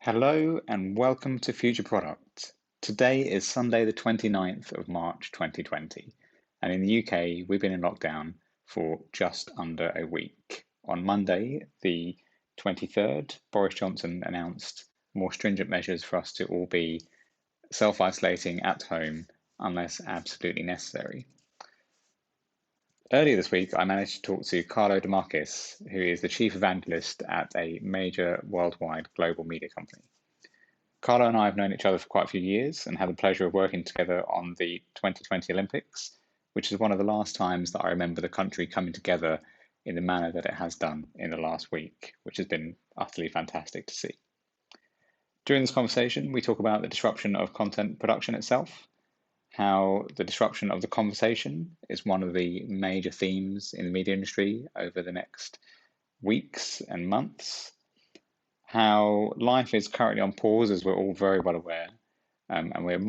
Hello and welcome to Future Product. Today is Sunday, the 29th of March 2020, and in the UK, we've been in lockdown for just under a week. On Monday, the 23rd, Boris Johnson announced more stringent measures for us to all be self-isolating at home unless absolutely necessary. Earlier this week, I managed to talk to Carlo De Marchis, who is the Chief Evangelist at a major worldwide global media company. Carlo and I have known each other for quite a few years and had the pleasure of working together on the 2020 Olympics, which is one of the last times that I remember the country coming together in the manner that it has done in the last week, which has been utterly fantastic to see. During this conversation, we talk about the disruption of content production itself, how the disruption of the conversation is one of the major themes in the media industry over the next weeks and months, how life is currently on pause, as we're all very well aware, and we're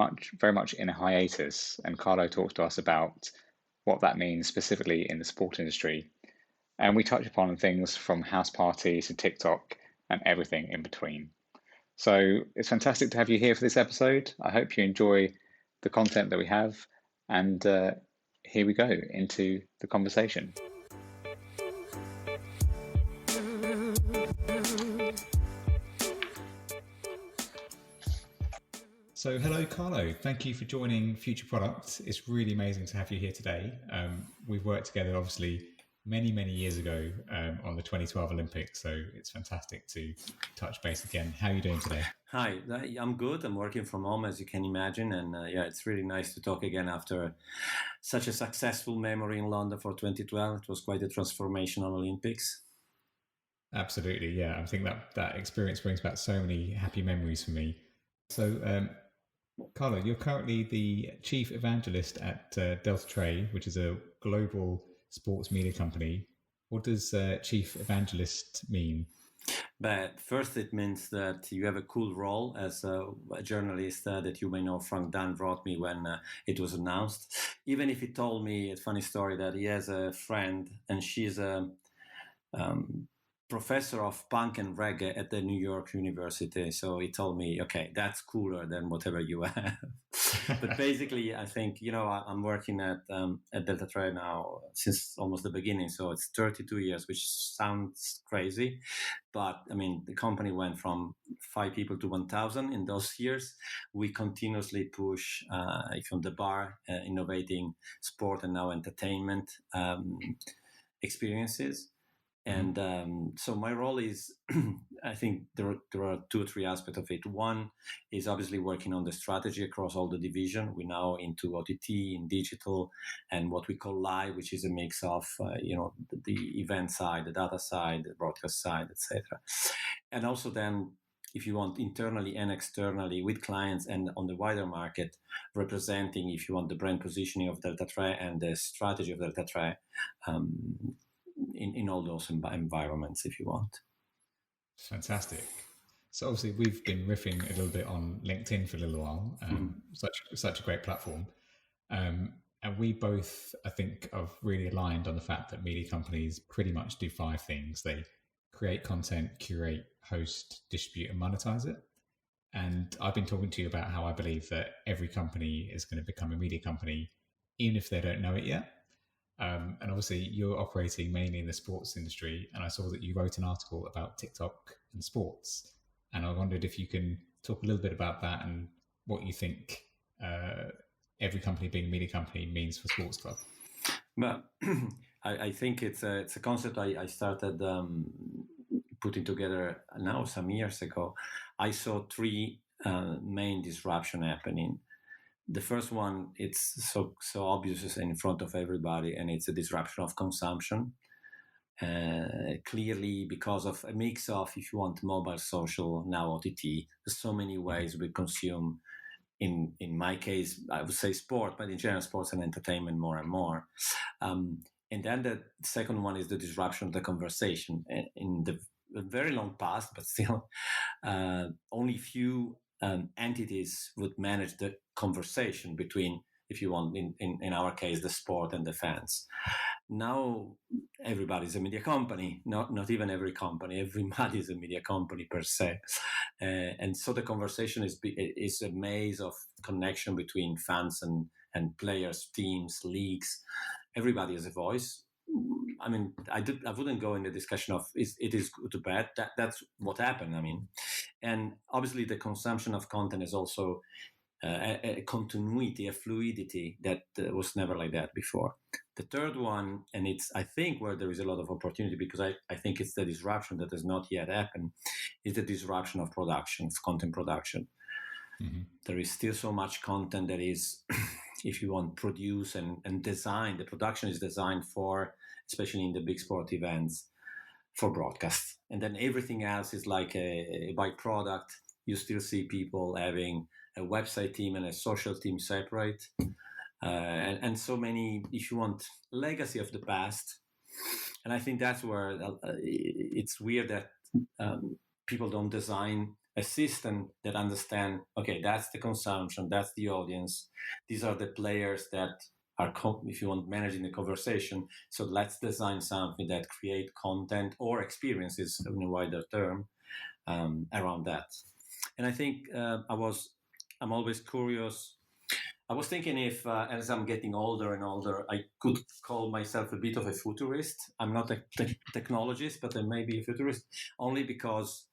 very much in a hiatus. And Carlo talks to us about what that means specifically in the sport industry. And we touch upon things from house parties to TikTok and everything in between. So it's fantastic to have you here for this episode. I hope you enjoy the content that we have, and here we go into the conversation. So hello, Carlo. Thank you for joining Future Product. It's really amazing to have you here today. We've worked together, obviously, many years ago on the 2012 Olympics, so it's fantastic to touch base again. How are you doing today? Hi, I'm good. I'm working from home, as you can imagine, and it's really nice to talk again after such a successful memory in London for 2012. It was quite a transformational Olympics. Absolutely, yeah. I think that experience brings back so many happy memories for me. So, Carlo, you're currently the Chief Evangelist at Deltatre, which is a global sports media company. What does Chief Evangelist mean? But first, it means that you have a cool role as a journalist that you may know. Frank Dunn wrote me when it was announced. Even if he told me a funny story that he has a friend and she's a professor of punk and reggae at the New York University. So he told me, okay, that's cooler than whatever you have. But basically, I think, I'm working at Deltatre now since almost the beginning. So it's 32 years, which sounds crazy. But I mean, the company went from 5 people to 1,000 in those years. We continuously push from the bar, innovating sport and now entertainment experiences. And so my role is, I think there are 2 or 3 aspects of it. One is obviously working on the strategy across all the division. We're now into OTT, in digital, and what we call live, which is a mix of, the event side, the data side, the broadcast side, etc. And also then, if you want, internally and externally with clients and on the wider market, representing, if you want, the brand positioning of Deltatre and the strategy of Deltatre, in all those environments, if you want. Fantastic. So obviously we've been riffing a little bit on LinkedIn for a little while. Such a great platform. And we both, I think, are really aligned on the fact that media companies pretty much do 5 things. They create content, curate, host, distribute, and monetize it. And I've been talking to you about how I believe that every company is going to become a media company, even if they don't know it yet. And obviously you're operating mainly in the sports industry, and I saw that you wrote an article about TikTok and sports, and I wondered if you can talk a little bit about that and what you think every company being a media company means for Sports Club. Well, I think it's a concept I started putting together now some years ago. I saw 3 main disruption happening. The first one, it's so obvious, is in front of everybody, and it's a disruption of consumption. Clearly, because of a mix of, if you want, mobile, social, now OTT, there's so many ways we consume. In my case, I would say sport, but in general, sports and entertainment more and more. And then the second one is the disruption of the conversation. In the very long past, but still, only few entities would manage the conversation between, if you want, in our case, the sport and the fans. Now everybody's a media company, not even every company, everybody is a media company per se. And so the conversation is a maze of connection between fans and players, teams, leagues. Everybody has a voice. I mean, I wouldn't go in the discussion of it is good or bad. That's what happened. I mean, and obviously the consumption of content is also a continuity, a fluidity that was never like that before. The third one, and it's I think where there is a lot of opportunity, because I think it's the disruption that has not yet happened, is the disruption of production, of content production. Mm-hmm. There is still so much content that is, if you want, produced and designed. The production is designed for, especially in the big sport events, for broadcast. And then everything else is like a byproduct. You still see people having a website team and a social team separate. And so many, if you want, legacy of the past. And I think that's where it's weird that people don't design a system that understand, okay, that's the consumption, that's the audience, these are the players that are, if you want, managing the conversation. So let's design something that create content or experiences in a wider term around that. And I think I'm always curious. I was thinking if, as I'm getting older and older, I could call myself a bit of a futurist. I'm not a technologist, but I may be a futurist, only because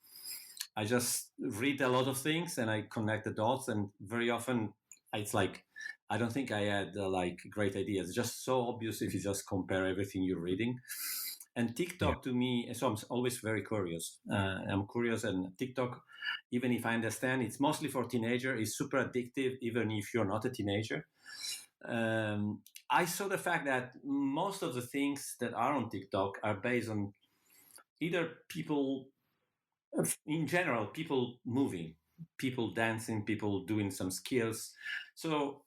I just read a lot of things and I connect the dots. And very often it's like, I don't think I had like great ideas. It's just so obvious if you just compare everything you're reading. And TikTok to me, so I'm always very curious. I'm curious, and TikTok, even if I understand it's mostly for teenagers, is super addictive, even if you're not a teenager. I saw the fact that most of the things that are on TikTok are based on either people, in general, people moving, people dancing, people doing some skills. So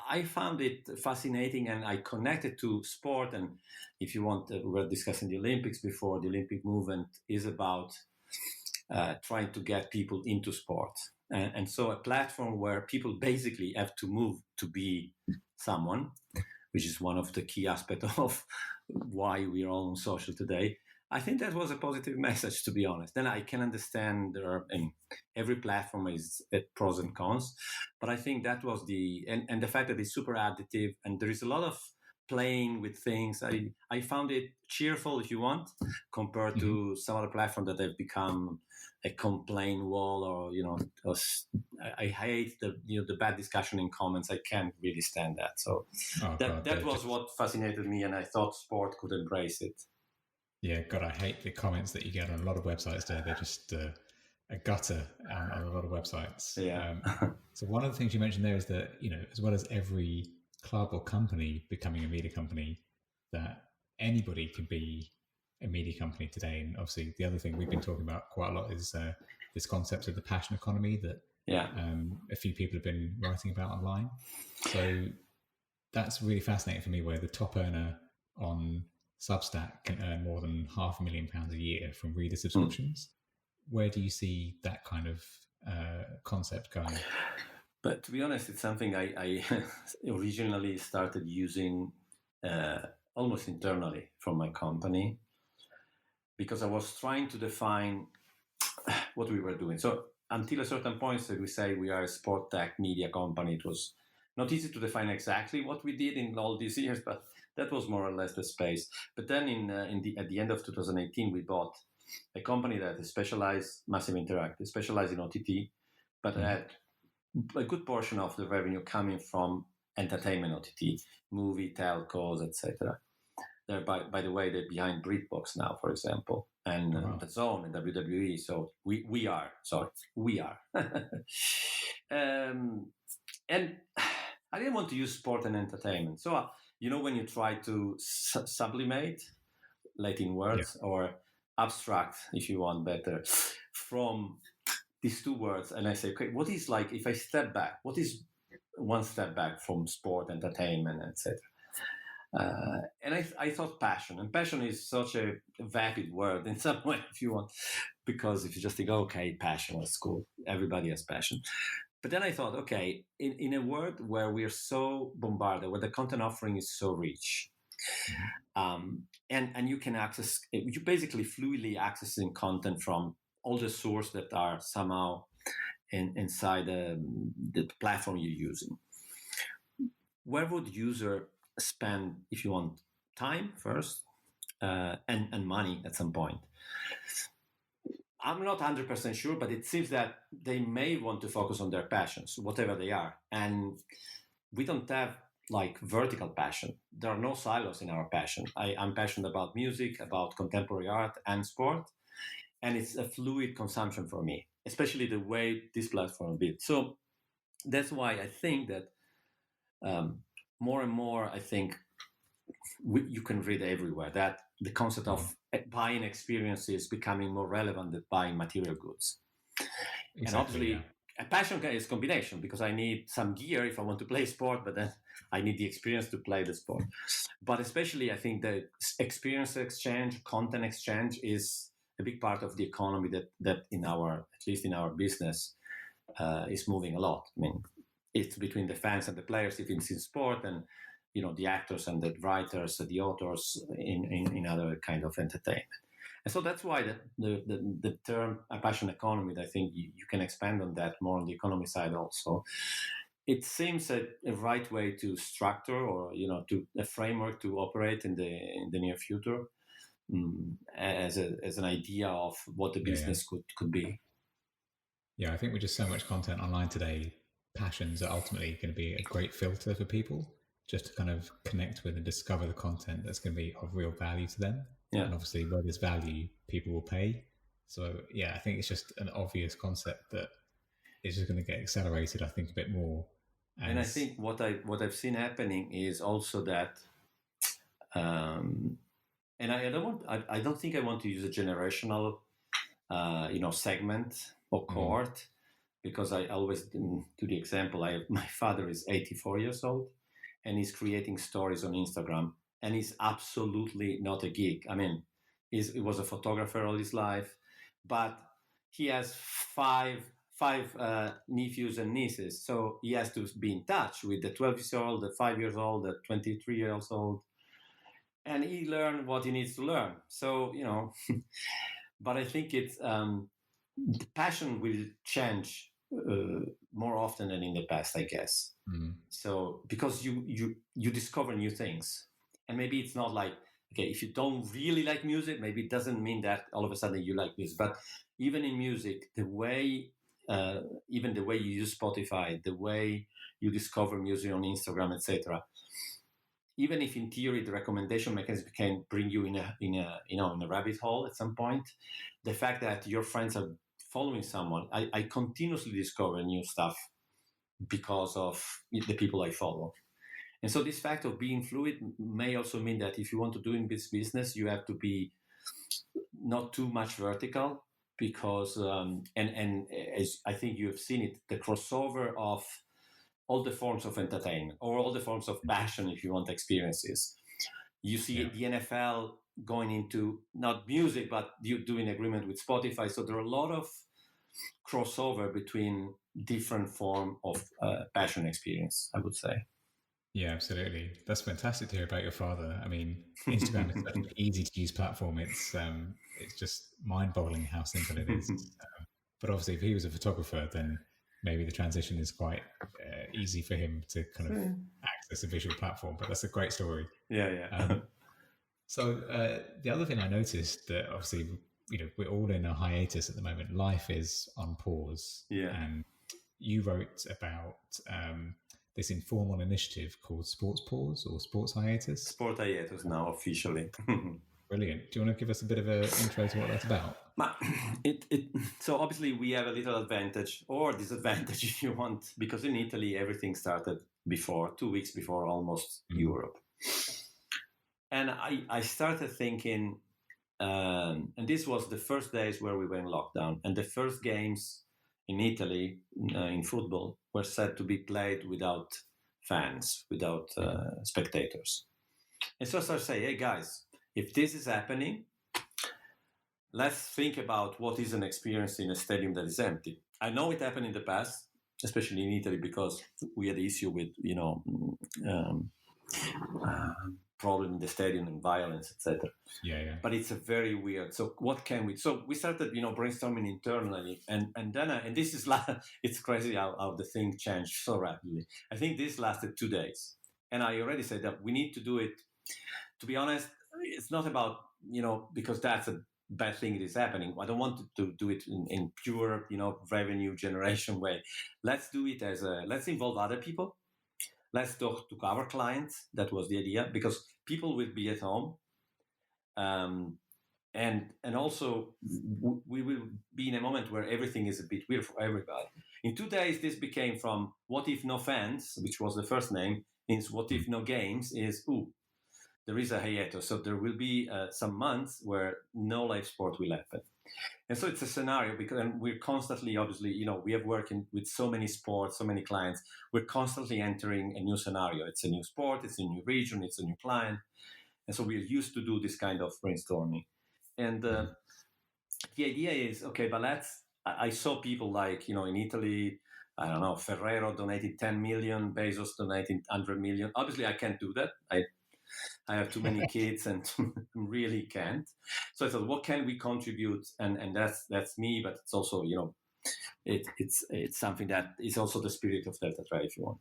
I found it fascinating, and I connected to sport. And if you want, we were discussing the Olympics before. The Olympic movement is about trying to get people into sport. And so a platform where people basically have to move to be someone, which is one of the key aspects of why we're all on social today. I think that was a positive message, to be honest. Then I can understand every platform is pros and cons, but I think that was and the fact that it's super additive and there is a lot of playing with things. I found it cheerful, if you want, compared to some other platform that have become a complaint wall, or I hate the bad discussion in comments. I can't really stand that. So that was what fascinated me, and I thought sport could embrace it. Yeah, God, I hate the comments that you get on a lot of websites today. They're just a gutter on a lot of websites. Yeah. So one of the things you mentioned there is that, as well as every club or company becoming a media company, that anybody can be a media company today. And obviously the other thing we've been talking about quite a lot is this concept of the passion economy that a few people have been writing about online. So that's really fascinating for me, where the top earner on Substack can earn more than £500,000 a year from reader subscriptions. Where do you see that kind of concept going? But to be honest, it's something I originally started using almost internally from my company, because I was trying to define what we were doing. So until a certain point, so we say we are a sport tech media company, it was not easy to define exactly what we did in all these years, but that was more or less the space. But then at the end of 2018, we bought a company that is specialized, Massive Interactive, specialized in OTT, but had a good portion of the revenue coming from entertainment OTT, movie, telcos, etc. They're, by the way, they're behind BritBox now, for example, and The Zone and WWE. So we are. And I didn't want to use sport and entertainment. So, when you try to sublimate Latin words or abstract, if you want better, from these two words, and I say, okay, what is, like, if I step back, what is one step back from sport, entertainment, etc.? And I thought passion, and passion is such a vapid word in some way, if you want, because if you just think, okay, passion, that's cool, everybody has passion. But then I thought, okay, in a world where we are so bombarded, where the content offering is so rich, and you can access, you basically fluidly accessing content from all the sources that are somehow inside the platform you're using. Where would user spend, if you want, time first and money at some point? I'm not 100% sure, but it seems that they may want to focus on their passions, whatever they are. And we don't have like vertical passion. There are no silos in our passion. I'm passionate about music, about contemporary art and sport. And it's a fluid consumption for me, especially the way this platform built. So that's why I think that more and more, I think you can read everywhere that the concept of buying experiences is becoming more relevant than buying material goods. Exactly, and obviously, a passion is combination, because I need some gear if I want to play sport, but then I need the experience to play the sport. But especially, I think the experience exchange, content exchange is a big part of the economy that in our, at least in our business, is moving a lot. I mean, it's between the fans and the players if it's in sport, and the actors and the writers, the authors in other kind of entertainment. And so that's why the term a passion economy, I think you can expand on that more on the economy side also. It seems a right way to structure, or to a framework to operate in the near future, as an idea of what the business could be. Yeah, I think with just so much content online today, passions are ultimately going to be a great filter for people, just to kind of connect with and discover the content that's going to be of real value to them. Yeah. And obviously where there's value, people will pay. So yeah, I think it's just an obvious concept that is just going to get accelerated, I think, a bit more. And I think what I've seen happening is also that, and I don't think I want to use a generational, segment or cohort, because I always do the example. My father is 84 years old, and he's creating stories on Instagram, and he's absolutely not a geek. I mean, he was a photographer all his life, but he has five nephews and nieces, so he has to be in touch with the 12-year-old, the 5-year-old, the 23-year-old, and he learned what he needs to learn. So but I think it's the passion will change more often than in the past, I guess. So because you discover new things, and maybe it's not like, okay, if you don't really like music, maybe it doesn't mean that all of a sudden you like music. But even in music, the way you use Spotify, the way you discover music on Instagram, etc. Even if in theory the recommendation mechanism can bring you in a rabbit hole at some point, the fact that your friends are following someone, I continuously discover new stuff because of the people I follow. And so this fact of being fluid may also mean that if you want to do in this business, you have to be not too much vertical, because and as I think you have seen it, the crossover of all the forms of entertainment, or all the forms of passion, if you want, experiences. You see the NFL going into not music, but you do an agreement with Spotify. So there are a lot of crossover between different form of passion experience, I would say. Yeah, absolutely. That's fantastic to hear about your father. I mean, Instagram is such an easy to use platform. It's just mind-boggling how simple it is. But obviously, if he was a photographer, then maybe the transition is quite easy for him to kind of access a visual platform. But that's a great story. Yeah. So the other thing I noticed, that obviously, we're all in a hiatus at the moment. Life is on pause. Yeah. And you wrote about this informal initiative called Sports Pause, or Sports Hiatus. Sport hiatus now, officially. Brilliant. Do you want to give us a bit of an intro to what that's about? So obviously we have a little advantage, or disadvantage if you want, because in Italy everything started before, 2 weeks before almost Europe. And I started thinking, and this was the first days where we were in lockdown, and the first games in Italy in football were said to be played without fans, without spectators. And so I started saying, hey guys, if this is happening, let's think about what is an experience in a stadium that is empty. I know it happened in the past, especially in Italy, because we had the issue with, problem in the stadium and violence, etc. Yeah. But it's a very weird. So what can we? So we started, brainstorming internally, and then and this is it's crazy how the thing changed so rapidly. I think this lasted 2 days, and I already said that we need to do it. To be honest, it's not about because that's a bad thing that is happening. I don't want to do it in pure revenue generation way. Let's do it let's involve other people. Let's talk to our clients. That was the idea, because people will be at home. And also we will be in a moment where everything is a bit weird for everybody. In 2 days, this became from what if no fans, which was the first name, means what if no games is, there is a hiatus. So there will be some months where no live sport will happen. And so it's a scenario, because and we're constantly, obviously, we have working with so many sports, so many clients. We're constantly entering a new scenario. It's a new sport, it's a new region, it's a new client. And so we're used to do this kind of brainstorming. And the idea is, okay, but I saw people like, in Italy, I don't know, Ferrero donated 10 million, Bezos donated 100 million. Obviously, I can't do that. I have too many kids and really can't. So I thought, what can we contribute? And that's me, but it's also, it's something that is also the spirit of Deltatre, if you want.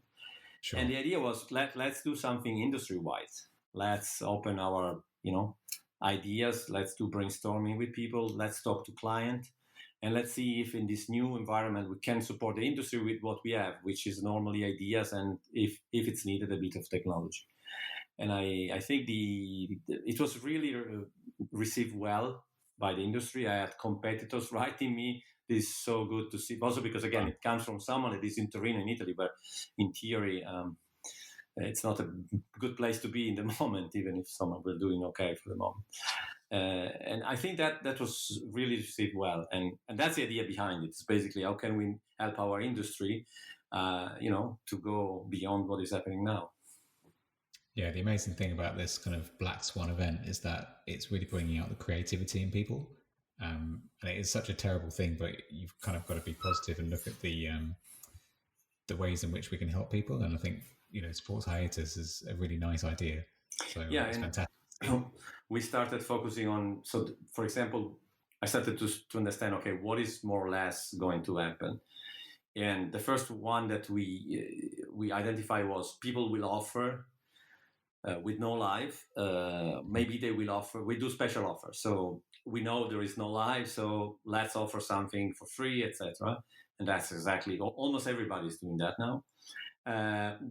Sure. And the idea was, let's do something industry-wide. Let's open our, ideas. Let's do brainstorming with people. Let's talk to clients. And let's see if in this new environment we can support the industry with what we have, which is normally ideas, and if it's needed, a bit of technology. And I think it was really received well by the industry. I had competitors writing me, this is so good to see. Also because, again, it comes from someone that is in Torino, in Italy, but in theory, it's not a good place to be in the moment, even if someone were doing okay for the moment. And I think that was really received well. And that's the idea behind it. It's basically, how can we help our industry, to go beyond what is happening now. Yeah, the amazing thing about this kind of Black Swan event is that it's really bringing out the creativity in people. And it is such a terrible thing, but you've kind of got to be positive and look at the ways in which we can help people. And I think, sports hiatus is a really nice idea. So yeah, it's fantastic. We started focusing on, for example, I started to understand, okay, what is more or less going to happen? And the first one that we identified was people will offer with no live. Maybe they will offer, we do special offers. So we know there is no live, so let's offer something for free, etc. And that's exactly, almost everybody is doing that now.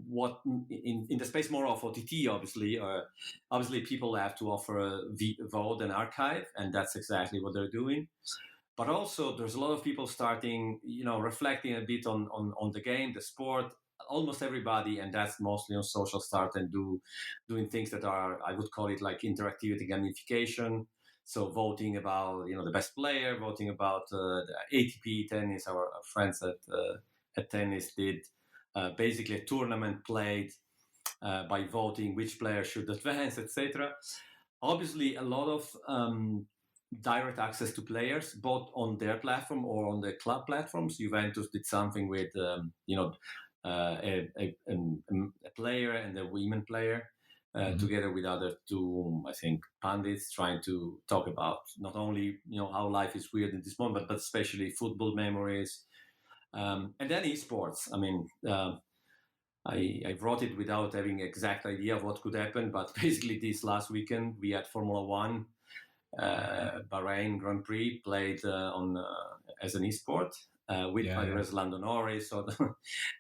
What in the space more of OTT, obviously people have to offer a VOD and archive, and that's exactly what they're doing. But also there's a lot of people starting, reflecting a bit on the game, the sport. Almost everybody, and that's mostly on social, start and doing things that are, I would call it like interactivity, gamification. So voting about the best player, voting about the ATP tennis. Our friends at tennis did basically a tournament played by voting which player should advance, etc. Obviously, a lot of direct access to players, both on their platform or on the club platforms. Juventus did something with a player and a women player together with other two, I think, pundits, trying to talk about not only how life is weird in this moment, but especially football memories, and then esports. I mean, I wrote it without having exact idea of what could happen, but basically this last weekend we had Formula One, Bahrain Grand Prix played on as an esport. With Lando Norris, or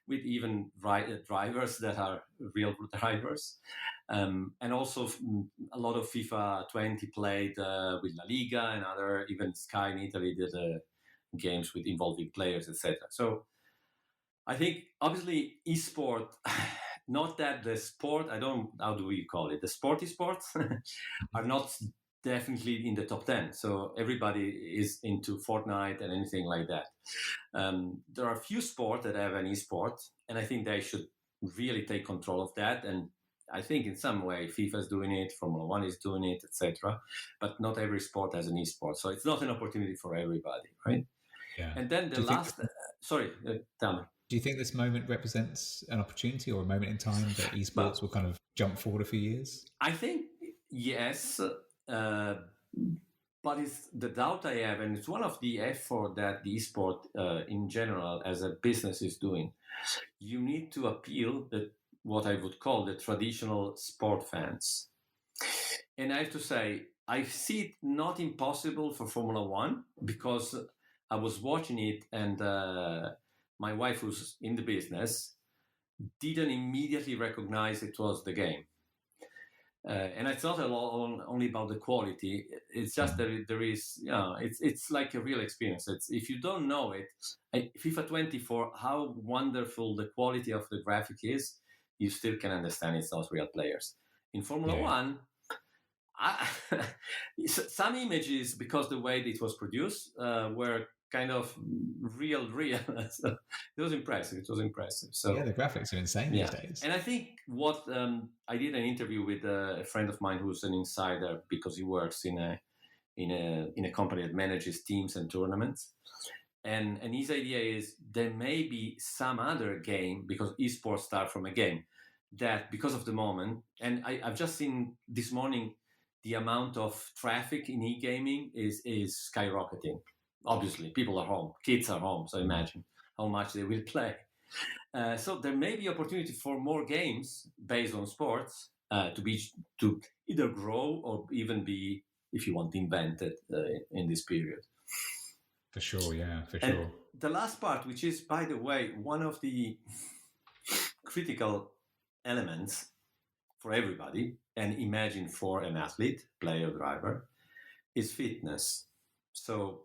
with even drivers that are real drivers. And also a lot of FIFA 20 played with La Liga and other, even Sky in Italy did games with involving players, etc. So I think, obviously, esport, not that the sport, how do we call it? The sporty sports are not definitely in the top 10. So everybody is into Fortnite and anything like that. There are a few sports that have an esport, and I think they should really take control of that. And I think in some way FIFA is doing it, Formula One is doing it, etc. But not every sport has an esport. So it's not an opportunity for everybody, right? Yeah. And then the last... sorry, tell me. Do you think this moment represents an opportunity or a moment in time that esports will kind of jump forward a few years? I think yes, but it's the doubt I have, and it's one of the effort that the esport in general as a business is doing. You need to appeal what I would call the traditional sport fans. And I have to say, I see it not impossible for Formula One, because I was watching it, and my wife, who's in the business, didn't immediately recognize it was the game. And it's not only about the quality. It's just that there is, it's like a real experience. If you don't know it, FIFA 24, how wonderful the quality of the graphic is, you still can understand it's not real players. In Formula One, some images, because the way it was produced, were kind of real. So it was impressive. So yeah, the graphics are insane these days. And I think what I did an interview with a friend of mine who's an insider, because he works in a company that manages teams and tournaments. And his idea is there may be some other game, because esports start from a game, that because of the moment, and I've just seen this morning, the amount of traffic in e-gaming is skyrocketing. Obviously, people are home, kids are home, so imagine how much they will play. So there may be opportunity for more games based on sports to either grow or even be, if you want, invented in this period. For sure, yeah, for and sure. The last part, which is, by the way, one of the critical elements for everybody, and imagine for an athlete, player, driver, is fitness. So,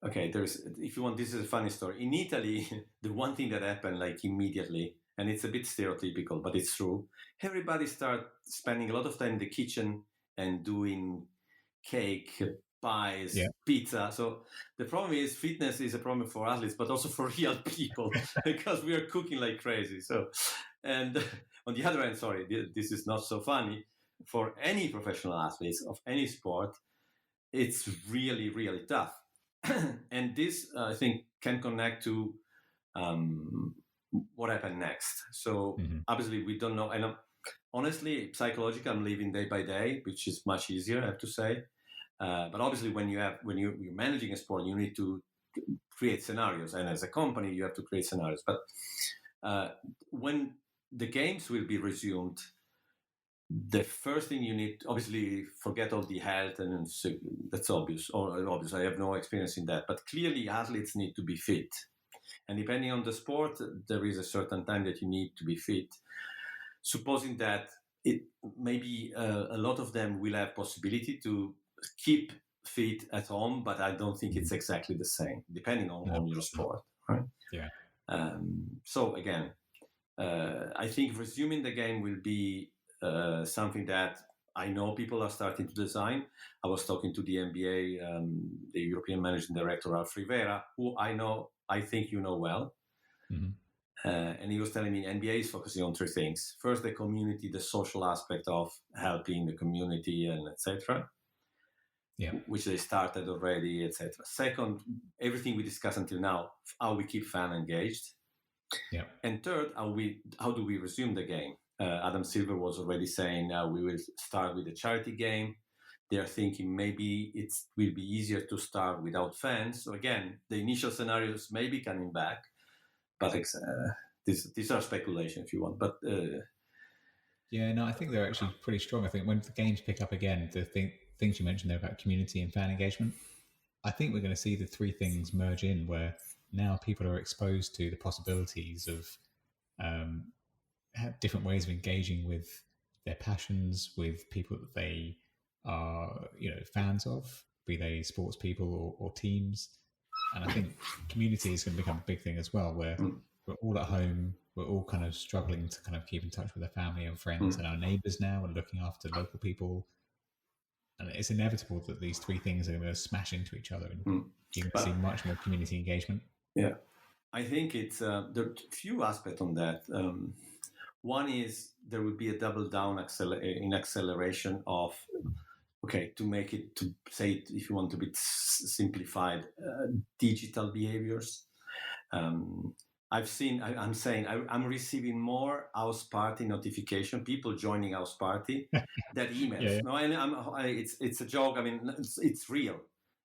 okay, if you want, this is a funny story. In Italy, the one thing that happened like immediately, and it's a bit stereotypical, but it's true, everybody started spending a lot of time in the kitchen and doing cake, pies, pizza. So the problem is fitness is a problem for athletes, but also for real people, because we are cooking like crazy. So, and on the other hand, sorry, this is not so funny, for any professional athletes of any sport, it's really, really tough. And this, I think, can connect to what happened next. So obviously we don't know. And honestly, psychologically, I'm living day by day, which is much easier, I have to say. But obviously, when you're managing a sport, you need to create scenarios, and as a company, you have to create scenarios. But when the games will be resumed, the first thing you need, obviously, forget all the health, and that's obvious. Or obvious, I have no experience in that. But clearly, athletes need to be fit, and depending on the sport, there is a certain time that you need to be fit. Supposing that it maybe a lot of them will have possibility to keep fit at home, but I don't think it's exactly the same, depending on your sport, right? Yeah. So again, I think resuming the game will be something that I know people are starting to design. I was talking to the NBA, the European Managing Director, Ralph Rivera, who I think you know well. And he was telling me NBA is focusing on three things. First, the community, the social aspect of helping the community, and etc. Which they started already, etc. Second, everything we discussed until now, how we keep fans engaged. And third, how do we resume the game? Adam Silver was already saying we will start with a charity game. They are thinking maybe it will be easier to start without fans. So again, the initial scenarios may be coming back, but these are speculation if you want. But I think they're actually pretty strong. I think when the games pick up again, the things you mentioned there about community and fan engagement, I think we're going to see the three things merge in, where now people are exposed to the possibilities of different ways of engaging with their passions, with people that they are, fans of, be they sports people or teams. And I think community is going to become a big thing as well, where we're all at home, we're all kind of struggling to kind of keep in touch with our family and friends and our neighbors now, and looking after local people. And it's inevitable that these three things are going to smash into each other, and you're going to see much more community engagement. Yeah, I think it's there are a few aspects on that. One is there will be a double down in acceleration of, to make it, to say it, if you want to be simplified, digital behaviors. I'm receiving more house party notification, people joining house party, than emails. Yeah. No, it's a joke. I mean, it's real.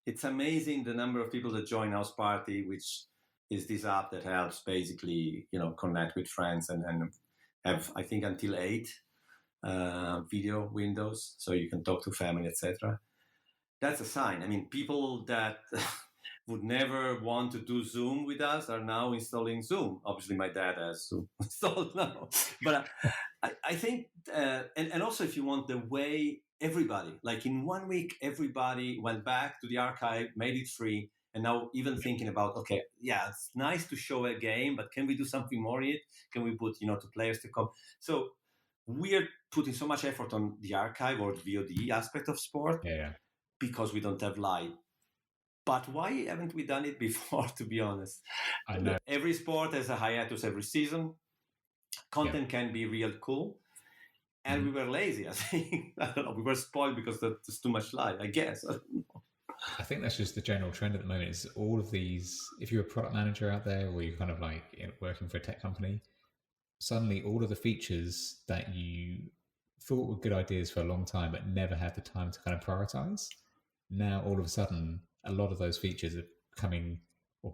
It's amazing the number of people that join house party, which is this app that helps basically, connect with friends and have, I think, until 8 video windows, so you can talk to family, etc. That's a sign. I mean, people that would never want to do Zoom with us are now installing Zoom. Obviously, my dad has Zoom installed now. But I think, and also if you want, the way everybody, like in 1 week, everybody went back to the archive, made it free, and now even thinking about, okay, yeah, it's nice to show a game, but can we do something more in it? Can we put, to players to come? So we're putting so much effort on the archive or the VOD aspect of sport because we don't have live. But why haven't we done it before, to be honest? I know. Every sport has a hiatus every season. Content can be real cool. And we were lazy, I think. I don't know. We were spoiled because there's too much live, I guess. I don't know. I think that's just the general trend at the moment. Is all of these, if you're a product manager out there or you're kind of like working for a tech company, suddenly all of the features that you thought were good ideas for a long time but never had the time to kind of prioritize, now all of a sudden a lot of those features are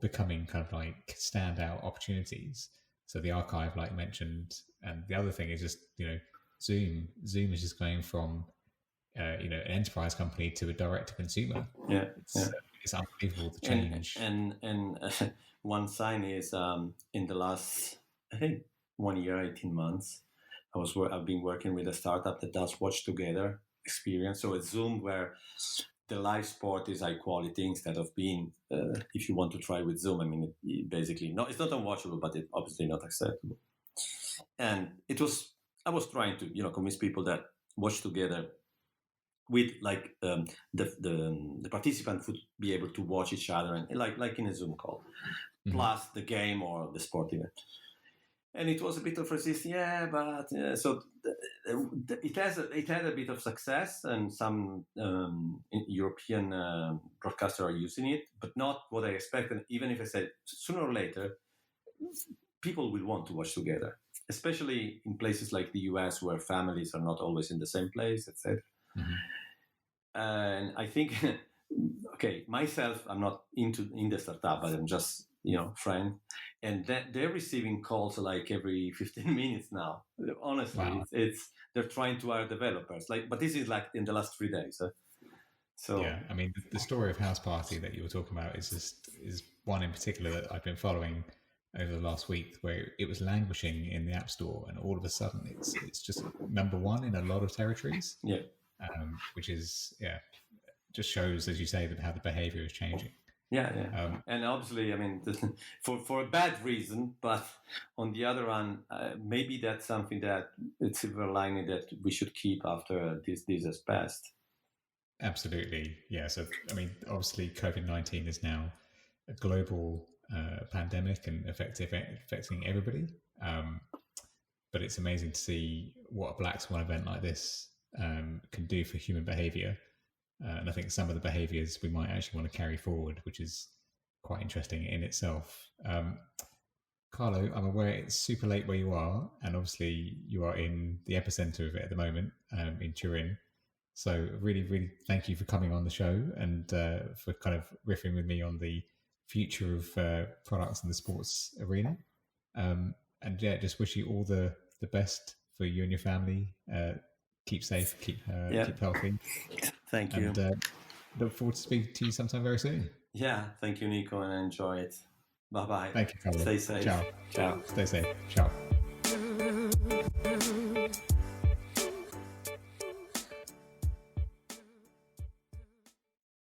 becoming kind of like standout opportunities. So the archive, like mentioned, and the other thing is just, Zoom is just going from an enterprise company to a direct to consumer. It's unbelievable the change. And one sign is in the last, I think, 1 year, 18 months, I've been working with a startup that does watch together experience. So it's Zoom where the live sport is high quality instead of being, if you want to try with Zoom, I mean, basically, it's not unwatchable, but it's obviously not acceptable. And I was trying to, convince people that watch together with like the participant would be able to watch each other and like in a Zoom call, plus the game or the sport event. And it was a bit of resistance, so it had a bit of success, and some European broadcasters are using it, but not what I expected. Even if I said sooner or later, people will want to watch together, especially in places like the US where families are not always in the same place, etc. And I think, okay, myself, I'm not in the startup, but I'm just friend, and that they're receiving calls like every 15 minutes now. Honestly, wow. They're trying to hire developers, but this is like in the last 3 days. So yeah, I mean, the story of House Party that you were talking about is one in particular that I've been following over the last week, where it was languishing in the App Store, and all of a sudden it's just number one in a lot of territories. Yeah, which is just shows, as you say, that how the behavior is changing. Yeah. And obviously, I mean, for a bad reason, but on the other hand, maybe that's something that it's a silver lining that we should keep after this has passed. Absolutely. Yeah. So, I mean, obviously COVID-19 is now a global pandemic and affecting everybody. But it's amazing to see what a Black Swan event like this can do for human behavior. And I think some of the behaviors we might actually want to carry forward, which is quite interesting in itself. Carlo, I'm aware it's super late where you are, and obviously you are in the epicenter of it at the moment, in Turin. So really, really thank you for coming on the show and for kind of riffing with me on the future of products in the sports arena. And just wish you all the best for you and your family. Keep safe, keep healthy. Thank you. And look forward to speaking to you sometime very soon. Yeah, thank you, Nico, and enjoy it. Bye-bye. Thank you, Carlo. Stay safe. Ciao. Ciao. Stay safe. Ciao.